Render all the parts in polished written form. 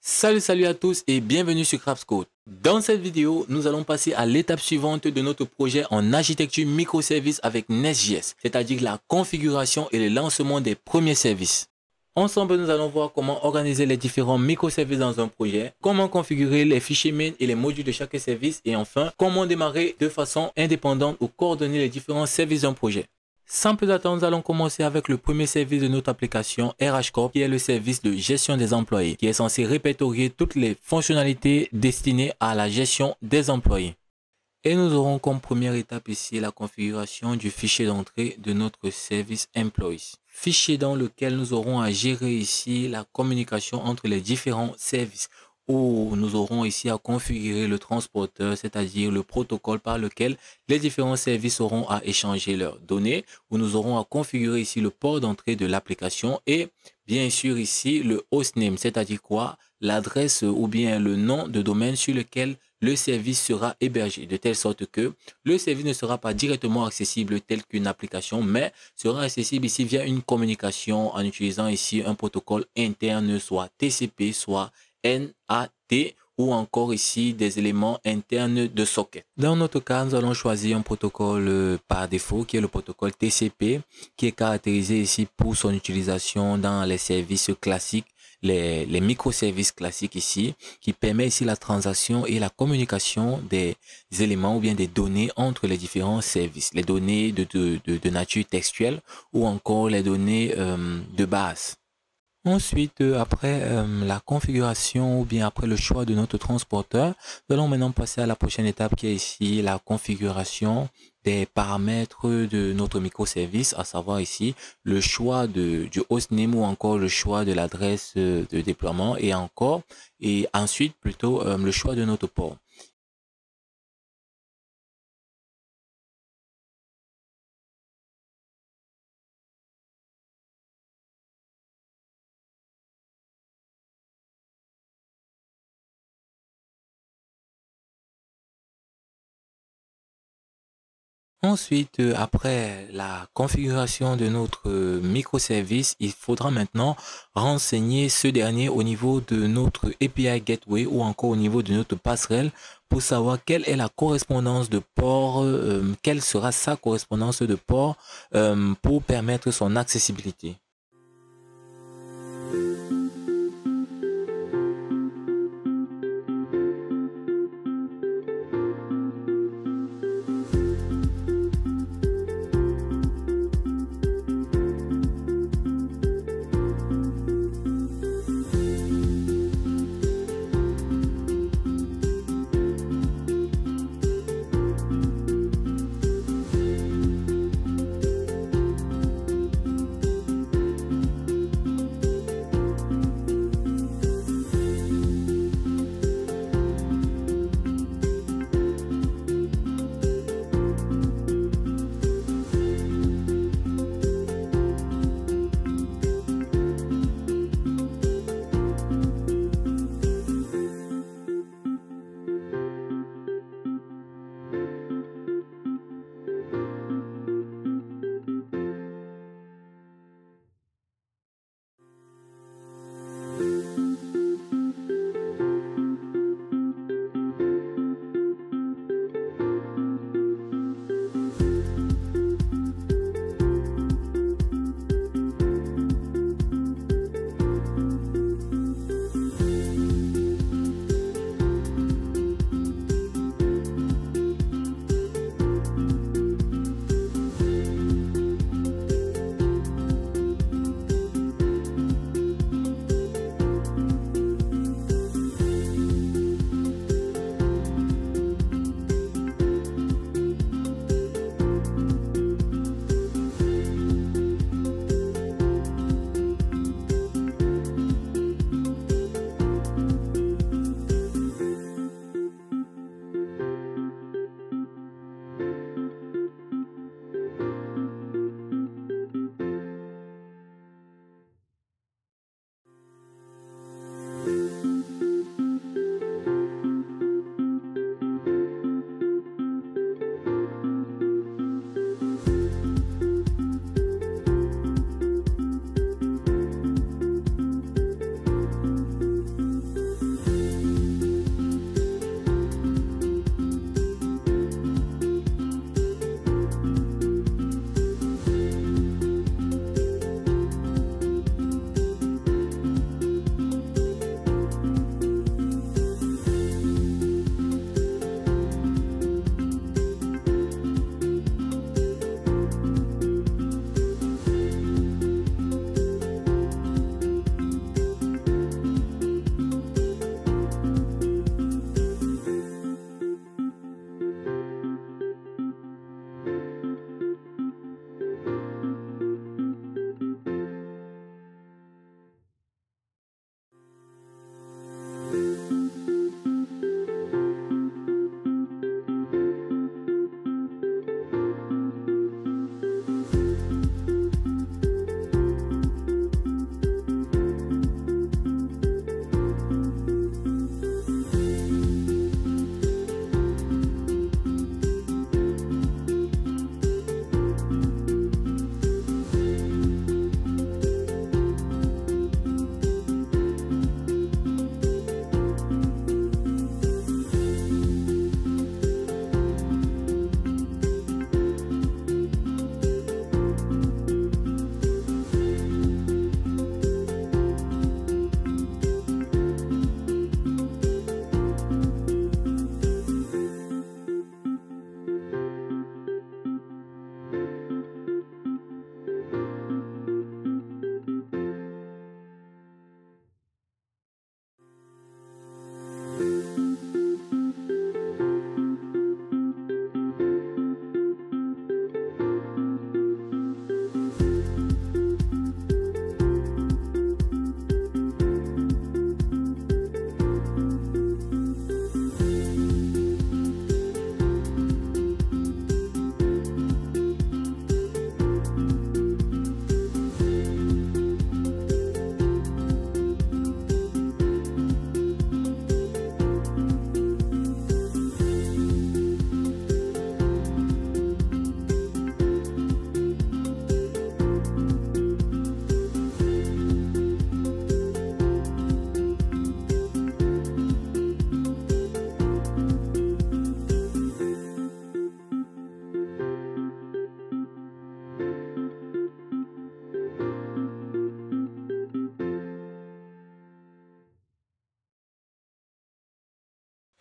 Salut à tous et bienvenue sur Craps Code. Dans cette vidéo, nous allons passer à l'étape suivante de notre projet en architecture microservice avec Nest.js, c'est-à-dire la configuration et le lancement des premiers services. Ensemble, nous allons voir comment organiser les différents microservices dans un projet, comment configurer les fichiers main et les modules de chaque service et enfin, comment démarrer de façon indépendante ou coordonner les différents services d'un projet. Sans plus attendre, nous allons commencer avec le premier service de notre application RH Corp, qui est le service de gestion des employés, qui est censé répertorier toutes les fonctionnalités destinées à la gestion des employés. Et nous aurons comme première étape ici la configuration du fichier d'entrée de notre service Employees. Fichier dans lequel nous aurons à gérer ici la communication entre les différents services, où nous aurons ici à configurer le transporteur, c'est-à-dire le protocole par lequel les différents services auront à échanger leurs données, où nous aurons à configurer ici le port d'entrée de l'application et bien sûr ici le hostname, c'est-à-dire quoi? L'adresse ou bien le nom de domaine sur lequel le service sera hébergé, de telle sorte que le service ne sera pas directement accessible tel qu'une application, mais sera accessible ici via une communication en utilisant ici un protocole interne, soit TCP, soit NAT ou encore ici des éléments internes de socket. Dans notre cas, nous allons choisir un protocole par défaut qui est le protocole TCP, qui est caractérisé ici pour son utilisation dans les services classiques, les microservices classiques ici, qui permet ici la transaction et la communication des éléments ou bien des données entre les différents services, les données de nature textuelle ou encore les données de base. Ensuite, après la configuration ou bien après le choix de notre transporteur, nous allons maintenant passer à la prochaine étape qui est ici la configuration des paramètres de notre microservice, à savoir ici le choix du hostname ou encore le choix de l'adresse de déploiement et ensuite plutôt le choix de notre port. Ensuite, après la configuration de notre microservice, il faudra maintenant renseigner ce dernier au niveau de notre API Gateway ou encore au niveau de notre passerelle pour savoir quelle est la correspondance de port, quelle sera sa correspondance de port pour permettre son accessibilité.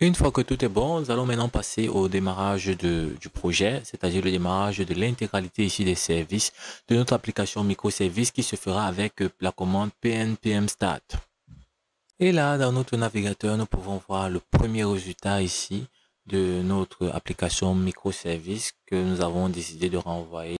Une fois que tout est bon, nous allons maintenant passer au démarrage du projet, c'est-à-dire le démarrage de l'intégralité ici des services de notre application microservice qui se fera avec la commande pnpm start. Et là, dans notre navigateur, nous pouvons voir le premier résultat ici de notre application microservice que nous avons décidé de renvoyer